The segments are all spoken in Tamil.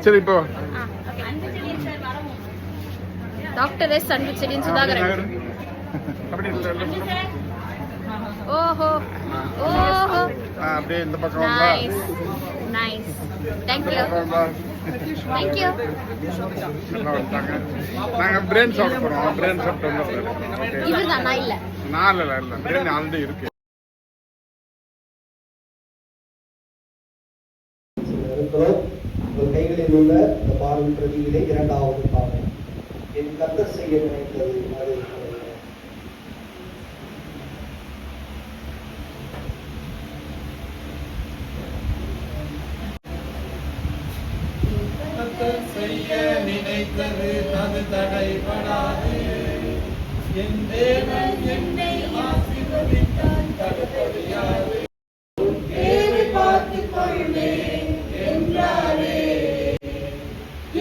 சரி இப்போ டாக்டர் எஸ் அன்பு செடியின் சுதாகரன். ஓஹோ ஓஹோ அப்படியே இந்த பக்கம் nice nice. Thank you thank you. நாங்க பிரெயின் சாப்பிட போறோம். பிரெயின் சாப்பிட்டு வந்து இதுதான் நான் இல்ல இல்ல பிரெயின் ஆல்ரெடி இருக்கு. உங்கள் கைகளில் உள்ள இந்த பாடல் பிரதியிலே இரண்டாவது பாடல் என் கர்த்தர் செய்ய நினைத்தது அது செய்ய நினைத்தது அது தடைபடாது. என் தேவன் என்னை ஆசீர்வதித்தால் தடுப்படியாது. தேவை பார்த்துக் கொள்வேன் என்றாரே.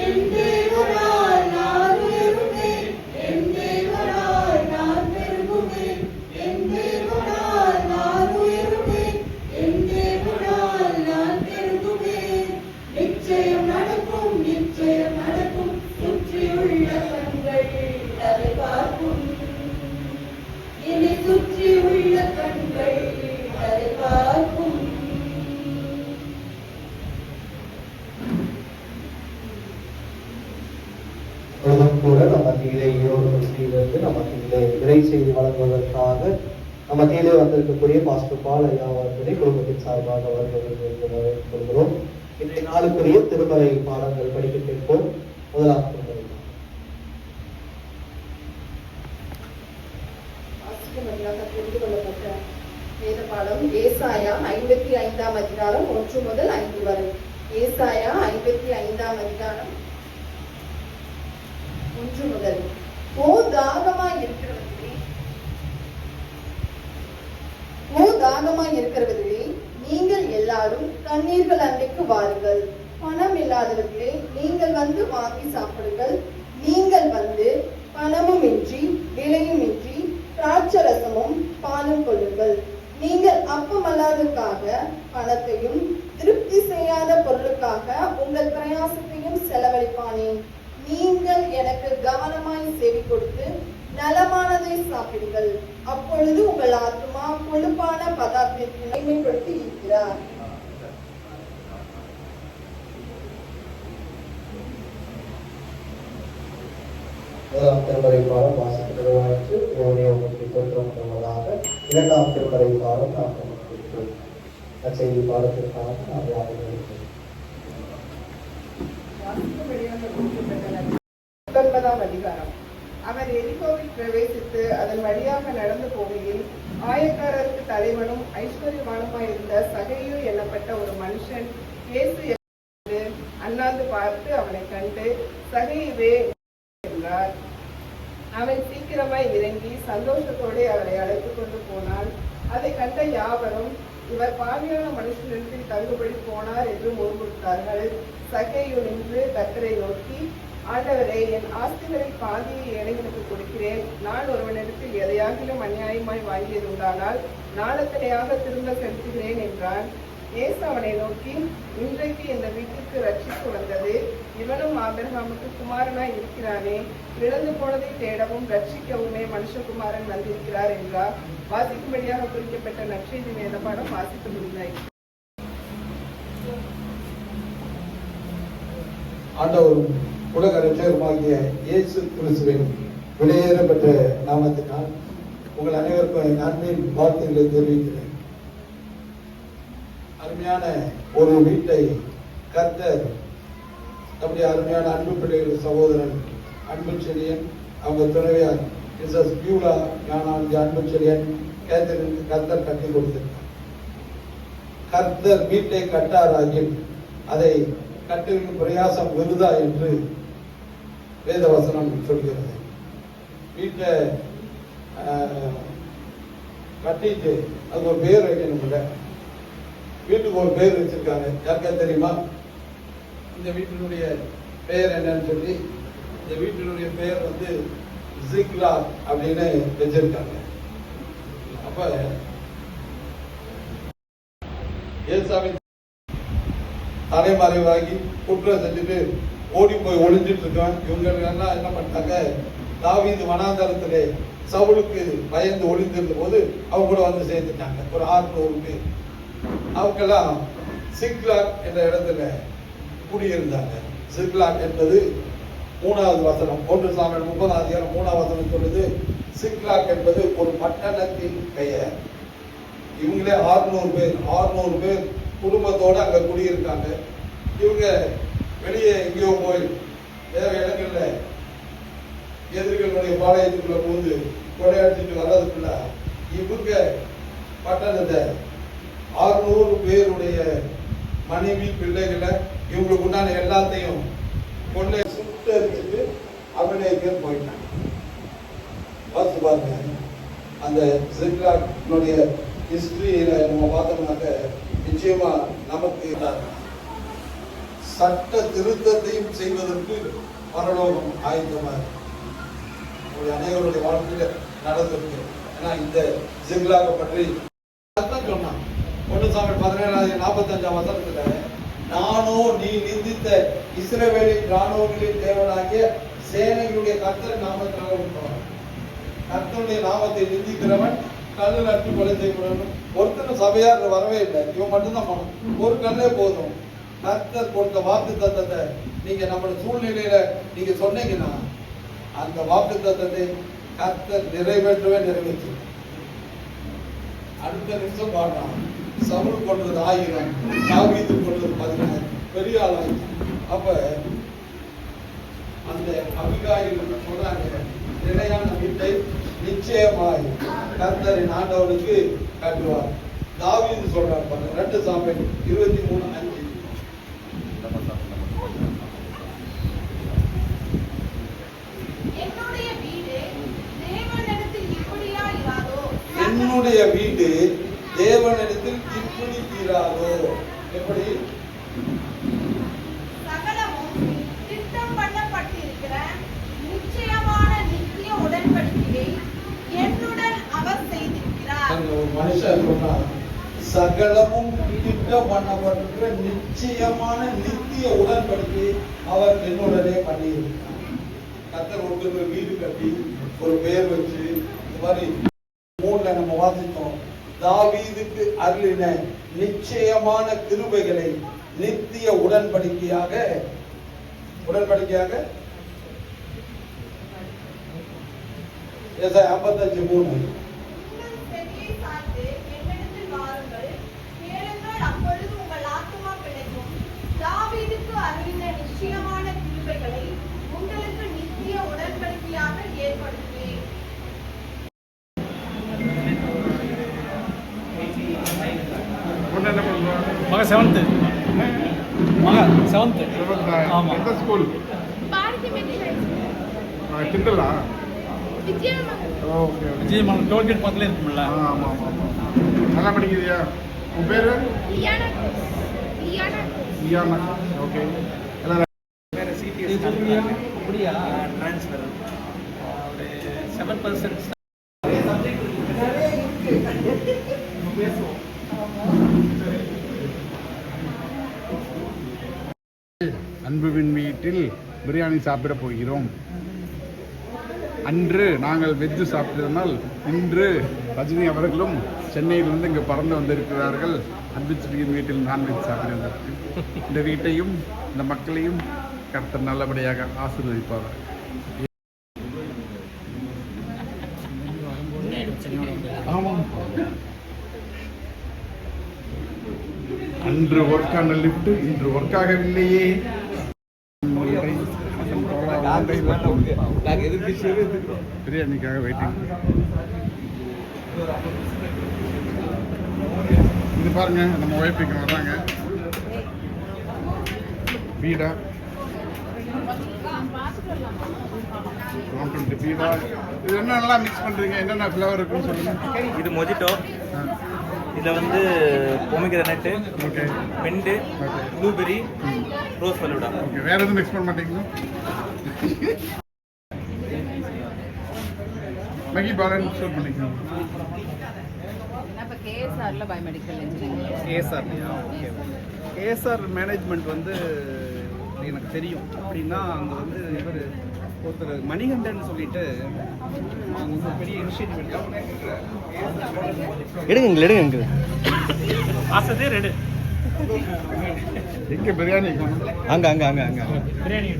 என் தேவனால் நான் உயருவேன். என் தேவனால் நான் பெருகுவேன். என் தேவனால் நான் உயருவேன். என் தேவனால் நான் பெருகுவேன். நிச்சயம் நடக்கும், நிச்சயம் நடக்கும். சுற்றியுள்ள கண்கள் அதை பார்க்கும். என்னை சுற்றியுள்ள கண்கள் அதை பார்க்கும். கூட நம்ம மத்தியிலே ஈரோடு நம்ம மத்தியிலே விரை செய்தி வழங்குவதற்காக நம்ம மத்தியிலே வந்திருக்கக்கூடிய பாஸ்டர் பால் ஐயா அவர்களை குடும்பத்தின் சார்பாக கொள்கிறோம். இன்றைய நாளுக்குரிய திருமறை பாடங்கள் படிக்க கேட்போம். முதலாம் திருமறை புரிந்து கொள்ளப்பட்ட வேத பாடம் ஏசாயா 55 அதிகாரம் 1 முதல் 5 வரை. ஏசாயா 55 அதிகாரம் 1 முதல். ஓ தாகமாய் இருக்கிறவர்களே, நீங்கள் எல்லாரும் தண்ணீர்கள் அன்றைக்கு வாருங்கள். பணம் இல்லாதவர்களே, நீங்கள் வந்து வாங்கி சாப்பிடுங்கள். நீங்கள் வந்து பணமும் இன்றி விலையும் இன்றி திராட்சரசமும் பாலும் கொள்ளுங்கள். நீங்கள் அப்பமல்லாதற்காக பணத்தையும் திருப்தி செய்யாத பொருளுக்காக உங்கள் பிரயாசத்தையும் செலவழிப்பானேன். நீங்கள் எனக்கு கவனமாய் செவி கொடுத்து நலமானதை சாப்பிடுங்கள். அப்பொழுது உங்கள் ஆத்மா கொழுப்பான பதார்த்தத்தை மேம்படுத்தி இருக்கிறார். முதலாம் திருமறை பாடம் வாசிக்கிறதாச்சு உங்களுக்கு தோற்றமுள்ளதாக. இரண்டாம் திருமறை பாடம் நாம் நமக்கு அச்செய்தி பாடத்திற்காக நாம் யாரும் 19 அதிகாரம். அவர் எரிகோவில் பிரவேசித்து அதன் வழியாக நடந்து போகையில் ஆயக்காரருக்கு தலைவனும் ஐஸ்வர்யவானுமாயிருந்த சகையு எண்ணப்பட்ட ஒரு மனுஷன் இயேசு அண்ணாந்து பார்த்து அவனை கண்டு, சகையுவே என்றார். அவன் சீக்கிரமாய் இறங்கி சந்தோஷத்தோடு அவரை அழைத்துக் கொண்டு போனான். அதை கண்ட யாவரும், இவர் பாவியான மனுஷனிடத்தில் தங்குபடி போனார் என்று முறுமுறுத்தார்கள். சகையு நின்று கர்த்தரை நோக்கி, ஆண்டவரே, என் ஆஸ்திகளில் பாதியை ஏழைகளுக்கு கொடுக்கிறேன். நான் ஒருவனிடத்தில் எதையாகிலும் அநியாயமாய் வாங்கியது உண்டானால் நாளத்தனையாக திரும்ப செலுத்துகிறேன் என்றான். இயேசு அவனை நோக்கி, இன்றைக்கு இந்த வீட்டுக்கு ரட்சிப்பு வந்தது. இவனும் ஆபிரகாமுக்கு குமாரனாய் இருக்கிறானே. இழந்து போனதை தேடவும் ரட்சிக்கவுமே மனுஷகுமாரன் வந்திருக்கிறார் என்றார். வாசிக்கும்படியாக குறிக்கப்பட்ட நற்செய்தி வேத பாடம் வாசித்து முடிந்தாய். ஆண்டவரும் உலக இரட்சகருமாகிய இயேசு கிறிஸ்துவின் வெளியேறப்பட்ட நாமத்தினால் உங்கள் அனைவருக்கும் என் அன்பின் வார்த்தைகளை தெரிவிக்கிறேன். அருமையான ஒரு வீட்டை கர்த்தர் நம்முடைய அருமையான அன்பு பிள்ளைகள் சகோதரன் அன்பு செழியன், அவங்க துணைவியார் மிஸ்ஸஸ் பியூலா ஞானாந்தி அன்பு செழியன் கேத்தரினுக்கு கர்த்தர் கட்டி கொடுத்திருக்கார். கர்த்தர் வீட்டை கட்டாராகில் அதை கட்டுவதற்கு பிரயாசம் விருதா என்று வேதவசனம் சொல்கிறது. வீட்டை கட்டிட்டு அது ஒரு பேர் வைக்கணும். வீட்டுக்கு ஒரு பேர் வச்சிருக்காங்க. யாருக்கா தெரியுமா இந்த வீட்டினுடைய பெயர் என்னன்னு சொல்லி? இந்த வீட்டினுடைய பெயர் வந்து ஜிக்லா அப்படின்னு வச்சிருக்காங்க. அப்ப ஏசாமின் தலைமறைவாகி குற்றம் செஞ்சுட்டு ஓடி போய் ஒளிஞ்சிட்டு இருக்கான். இவங்க எல்லாம் என்ன பண்ணிட்டாங்க, தாவீது வனாந்தரத்திலே சவுலுக்கு பயந்து ஒளிந்திருந்த போது அவங்க கூட வந்து சேர்ந்துட்டாங்க. ஒரு 600 பேர். அவங்கெல்லாம் சிக்லாக் என்ற இடத்துல குடியிருந்தாங்க. சிக்லாக் என்பது 3வது வசனம், 1 சாமுவேல் 30ஆம் அதிகாரம் 3ஆம் வசனம் சொல்லுது. சிக்லாக் என்பது ஒரு பட்டணத்தின் பெயர். இவங்களே 600 பேர் குடும்பத்தோட அங்க குடியிருக்காங்க. இவங்க வெளியே எங்கேயோ போய் வேற இடங்கள்ல எதிரிகளுடைய பாளையத்துக்குள்ள போது கொடையடிச்சுட்டு வர்றதுக்குள்ள இவங்க பட்டணத்தை 600 பேருடைய மனைவி பிள்ளைகளை இவங்களுக்கு உண்டான எல்லாத்தையும் கொண்டே சுட்டரிச்சுட்டு அபிநயக்கர் போயிட்டாங்க. பார்த்து பாருங்க, அந்த சிக்லாக்னுடைய ஹிஸ்டரியில நம்ம பார்த்தோம்னாக்க நிச்சயமா நமக்கு சட்ட திருத்தத்தையும் செய்வதற்கு பரலோகம் ஆயத்தமா அனைவருடைய வாழ்க்கையில நடந்திருக்கு. ஏன்னா இந்த சிக்லாக பற்றி சொன்னான் 1 சாமுவேல் 17:45 வசனத்துல, நானோ நீ நிந்தித்த இஸ்ரவேலின் ராணுவங்களின் தேவனாகிய சேனைகளுடைய கர்த்தர் நாமத்தினால இருப்பான். கர்த்தருடைய நாமத்தை நிந்திக்கிறவன் கல்லில் அட்டு கொலை செய்யப்படணும். ஒருத்தரும் சபையார் வரவே இல்லை, இவன் மட்டும்தான் போகணும். ஒரு கல்லே போதும். கர்த்தர் கொடுத்த வாக்கு தத்தத்தை நீங்க நம்ம சூழ்நிலையில நீங்க சொன்னீங்கன்னா அந்த வாக்கு தத்தத்தை கர்த்தர் நிறைவேற்றவே நிறைவேற்று. அடுத்த நிமிஷம் பாடுறான், சவுல் கொண்டது 1000, தாவீது கொண்டது 16, பெரிய ஆளாயிடுச்சு. அப்ப அந்த அபிகாயில் சொல்றாங்க, நிலையான வீட்டை நிச்சயமாய் கர்த்தரின் ஆண்டவனுக்கு கட்டுவார். தாவீது சொல்றார் பாருங்க, 2 சாமுவேல் 23:5. என்னுடைய வீடு தேவனிடத்தில் இப்படி இராதோ. எப்படி? சகலமும் திட்டம் பண்ணப்பட்டிருக்கிற நிச்சயமான நித்திய உடன்படிக்கையை என்னுடன் அவர் செய்திருக்கிறார். ஒரு மனுஷன் சொன்னார், சகலமும் திட்டம் பண்ணப்பட்டிருக்கிற நிச்சயமான நித்திய உடன்படிக்கையை அவர் என்னுடனே பண்ணியிருக்கிறார். கர்த்தர் ஒருத்தர் வீடு கட்டி ஒரு பெயர் வச்சு இந்த மாதிரி 3ல நம்ம வாசித்தோம். தாவீதுக்கு அருளின நிச்சயமான கிருபைகளை நித்திய உடன்படிக்கையாக ஏசாயா 55:3. செவியை சாய்த்து என்னிடத்தில் வாருங்கள், கேளுங்கள், அப்பொழுது உங்கள் ஆத்துமா பிழைக்கும். தாவீதுக்கு அருளின நிச்சயமான கிருபைகளை உங்களுக்கு நித்திய உடன்படிக்கையாக ஏற்படுத்துவேன். என்ன பண்ணுவோம்? மக 7th ஆமா. எந்த ஸ்கூல்? பாரதி மெட்ரிக் கிண்டலா? Vijayamangalam. Okay okay. Vijayamangalam toll gate பக்கத்துல இருக்கும்ல. ஆமா ஆமா ஆமா. நல்லா படிக்கிறியா? உன் பேரு? லியானா. லியானா. ஓகே. எல்லாம் அப்படியா? ட்ரான்ஸ்ஃபர் ஒரு 7% அன்புவின் வீட்டில் பிரியாணி சாப்பிட போகிறோம். அன்று நாங்கள் வெஜ்ஜு சாப்பிட்டதனால் இன்று ரஜினி அவர்களும் சென்னையிலிருந்து இங்கு பறந்து வந்திருக்கிறார்கள். அன்புவின் வீட்டில் நான்வெஜ் சாப்பிடுவதற்கு. இந்த வீட்டையும் இந்த மக்களையும் கர்த்தர் நல்லபடியாக ஆசீர்வதிப்பார்கள். ஆமாம், அன்று ஒர்க்கான லிஃப்ட் இன்று ஒர்க் ஆகவில்லையே. பிரியாணிக்காக வெயிட்டிங். இது பாருங்க, நம்ம ஒய்ஃபுக்கு வர்றாங்க. பீடா பீடா, இது என்னென்னலாம் மிக்ஸ் பண்றீங்க? என்னென்ன ஃப்ளவர் இருக்குன்னு சொல்லுங்க. இது மொஜிட்டோ, இதில் வந்து pomegranate, okay, mint, blueberry, rose falooda. Okay, வேற எதுவும் மிக்ஸ் பண்ண மாட்டீங்களா? மேகி பாலன் ஷூட் பண்ணிக்கலாம். கேஎஸ்ஆர்ல பயோமெடிக்கல் இன்ஜினியரிங். கேஎஸ்ஆர்லையா? ஓகே. கேஎஸ்ஆர் மேனேஜ்மெண்ட் வந்து எனக்கு தெரியும். அப்படின்னா அங்கே வந்து இவர் ஒருத்தர் மணிகண்டன் சொல்லிட்டு அவங்க வந்து பெரிய இனிஷியேட்டிவ் எடுத்தாங்க. எடுங்க ஆசதே ரெடு எங்கே பிரியாணி அங்கே பிரியாணி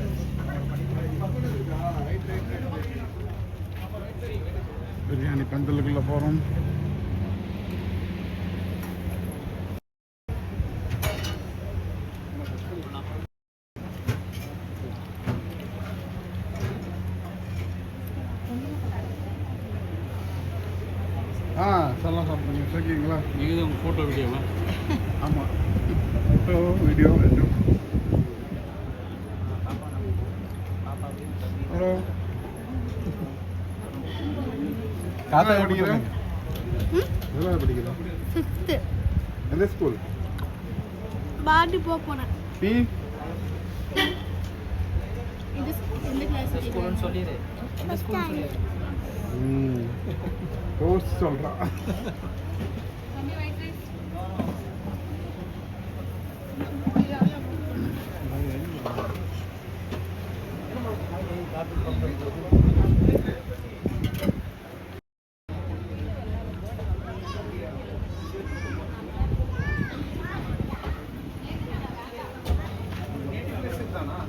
பிரியாணி பந்தலுக்குள்ளே போகிறோம். சொல்லலாம் சாப்பிடுங்க. ஓகேங்களா? நீங்கள் தான் உங்கள் ஃபோட்டோ வீடியோவா? ஆமாம், ஃபோட்டோ வீடியோ ரெண்டும். ஹலோ, காதா படிக்கிறேன். எவ்வளோ படிக்கிறேன்? 5th எந்த ஸ்கூல்? பாரதி போனேன். நீ இந்த கிளாஸ் ஸ்கூல்னு சொல்லிடு. இந்த ஸ்கூல் சொல்லிடு. கோர்ஸ் சொல்கிறான்.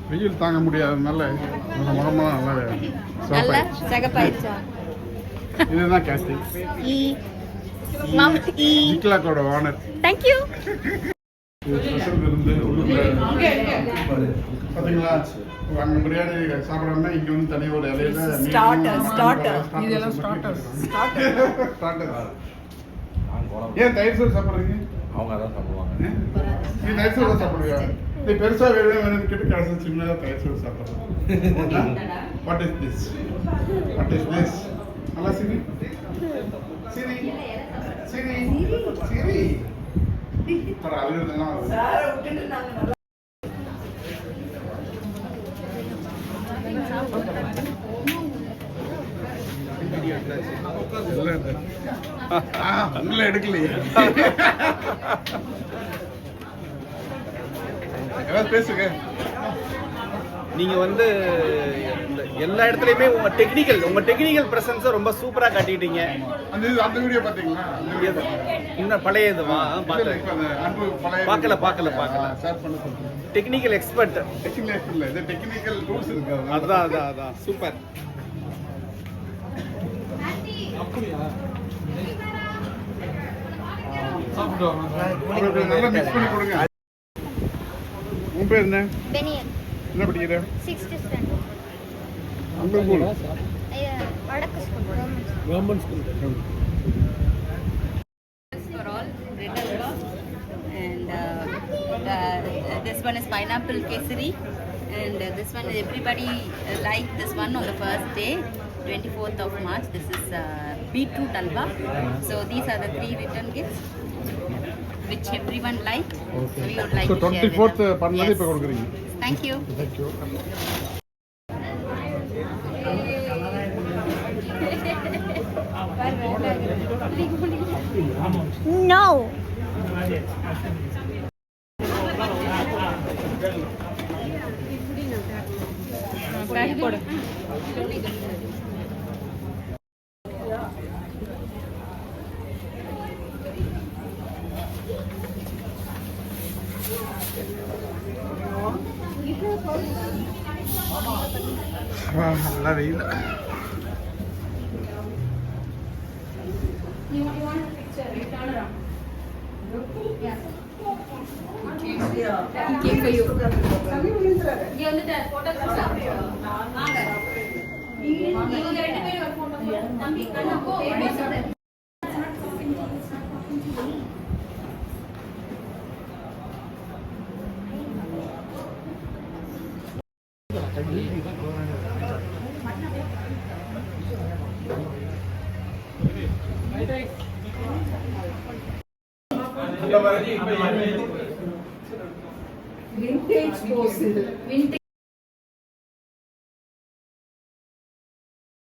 வெயில் தாங்க முடியாதனால நம்ம முகமெல்லாம் நல்லா சகப்பாயிடுச்சா? இதுதான் கேஸ்டிங். இக்லாக்கோட ஓனர். Thank you. பார்த்தீங்களா, அங்கே பிரியாணி சாப்பிடாம இங்கே வந்து தனியாக ஒரு இலையில ஏன் தயிர் சோறு சாப்பிட்றீங்க? அவங்க அதான் சாப்பிடுவாங்க. நீ தயிர் சோறு சாப்பிடுவியா? நீ பெருசா வேணும்னு கேட்டு கடைசி சின்னதாக தயிர் சோறு சாப்பிட்றேன். What is this? What is this? நல்லா சிரி சிரி சிரி சிரி. அப்புறம் அழுகுறதுலாம் உங்களை எடுக்கலையே. ஏதாவது பேசுங்க. நீங்கள் வந்து எல்லா இடத்துலையுமே உங்கள் டெக்னிக்கல் ப்ரெசன்ஸை ரொம்ப சூப்பராக காட்டிட்டீங்க. அந்த வீடியோ பார்த்தீங்களா? இன்னும் பழைய இதுவா? பார்க்கல. Technical expert. டெக்னிக்கல் டூல்ஸ் இருக்கு. அதான் சூப்பர். நல்லா மிக்ஸ் பண்ணி கொடுங்க. உன் பேர் என்ன? பெனியன். என்ன படிக்கிற? 6th standard. அந்த ஸ்கூல் வடக்கு school. Government school. For all, red alva, and this one is pineapple kesari, and this one everybody like this one on the first day, 24th of March. This is beetroot alva. So these are the 3 return gifts which everyone like. So we would like So to share with 24th them. பண்ணது Yes. இப்ப கொடுக்குறீங்க. Thank you. Thank you. No. நல்லா வெயில். Okay for you. இங்க வந்துட்டு போட்டோகிராஃப் வாங்க. நீங்க 2 பேரும் ஒரு போட்டோ தம்பி கண்ணா போ. vintage pose.